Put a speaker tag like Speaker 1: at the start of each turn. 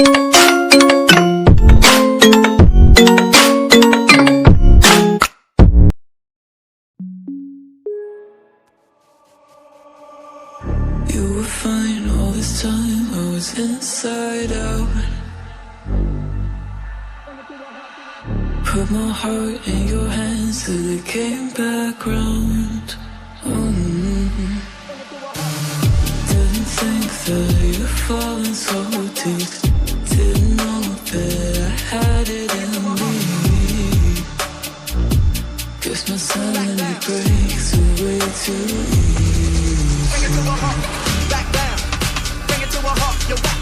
Speaker 1: You were fine all this time, I was inside out. Put my heart in your hands till it came back round. Didn't think that you'd fallen so deep. Didn't know that I had it in me. Guess my sanity breaks away too easy.
Speaker 2: Bring it to a halt, back down. Bring it to a halt, you're back.